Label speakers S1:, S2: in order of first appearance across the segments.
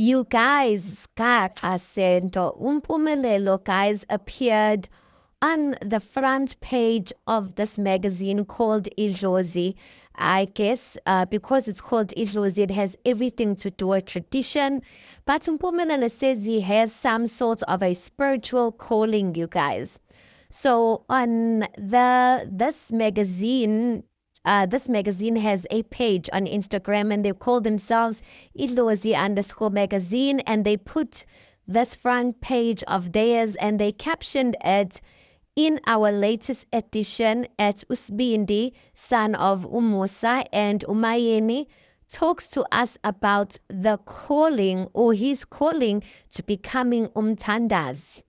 S1: You guys, Gaxa Sento, Umpumelelo guys appeared on the front page of this magazine called Idlozi. I guess because it's called Idlozi, it has everything to do with tradition. But Umpumelelo says he has some sort of a spiritual calling, you guys. So on this magazine has a page on Instagram and they call themselves Idlozi_magazine, and they put this front page of theirs and they captioned it, in our latest edition at Usbindi, son of Umusa and Umayeni, talks to us about the calling or his calling to becoming umtandazi.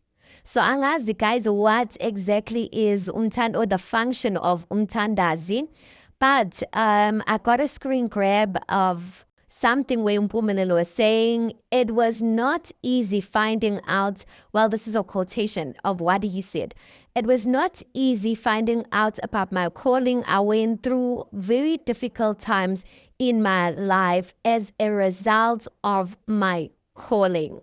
S1: So angazi guys what exactly is or the function of umtandazi, but I got a screen grab of something where Mpumelelo was saying it was not easy finding out. Well, this is a quotation of what he said. It was not easy finding out about my calling. I went through very difficult times in my life as a result of my calling.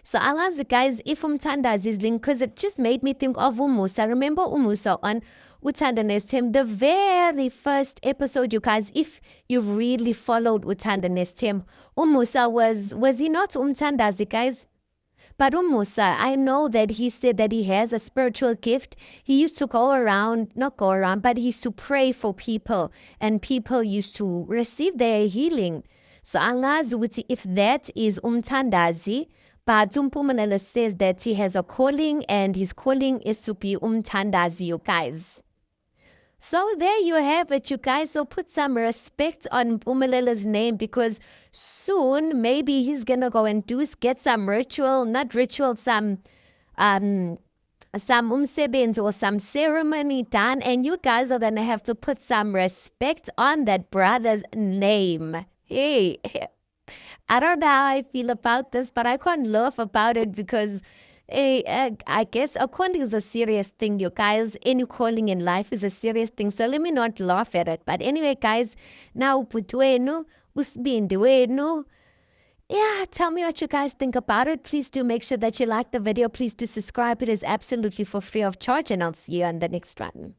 S1: So I'll ask the guys if Umtandazi is linked, because it just made me think of Umusa. Remember Umusa on Uthanda Nest Him, the very first episode, you guys, if you've really followed Uthanda Nest Him, Umusa was he not Umtandazi, guys? But Umusa, I know that he said that he has a spiritual gift. He used to not go around, but he used to pray for people, and people used to receive their healing. So angazi if that is Umtandazi, but Umpumelelo says that he has a calling and his calling is to be umtandazi, you guys. So there you have it, you guys. So put some respect on Mpumelela's name, because soon maybe he's gonna go and get some ritual, not ritual, some umsebenzi or some ceremony done, and you guys are gonna have to put some respect on that brother's name. Hey. I don't know how I feel about this, but I can't laugh about it because I guess a calling is a serious thing, you guys. Any calling in life is a serious thing. So let me not laugh at it. But anyway, guys, now Putwenu, Usbinduenu. Yeah, tell me what you guys think about it. Please do make sure that you like the video. Please do subscribe. It is absolutely for free of charge, and I'll see you on the next one.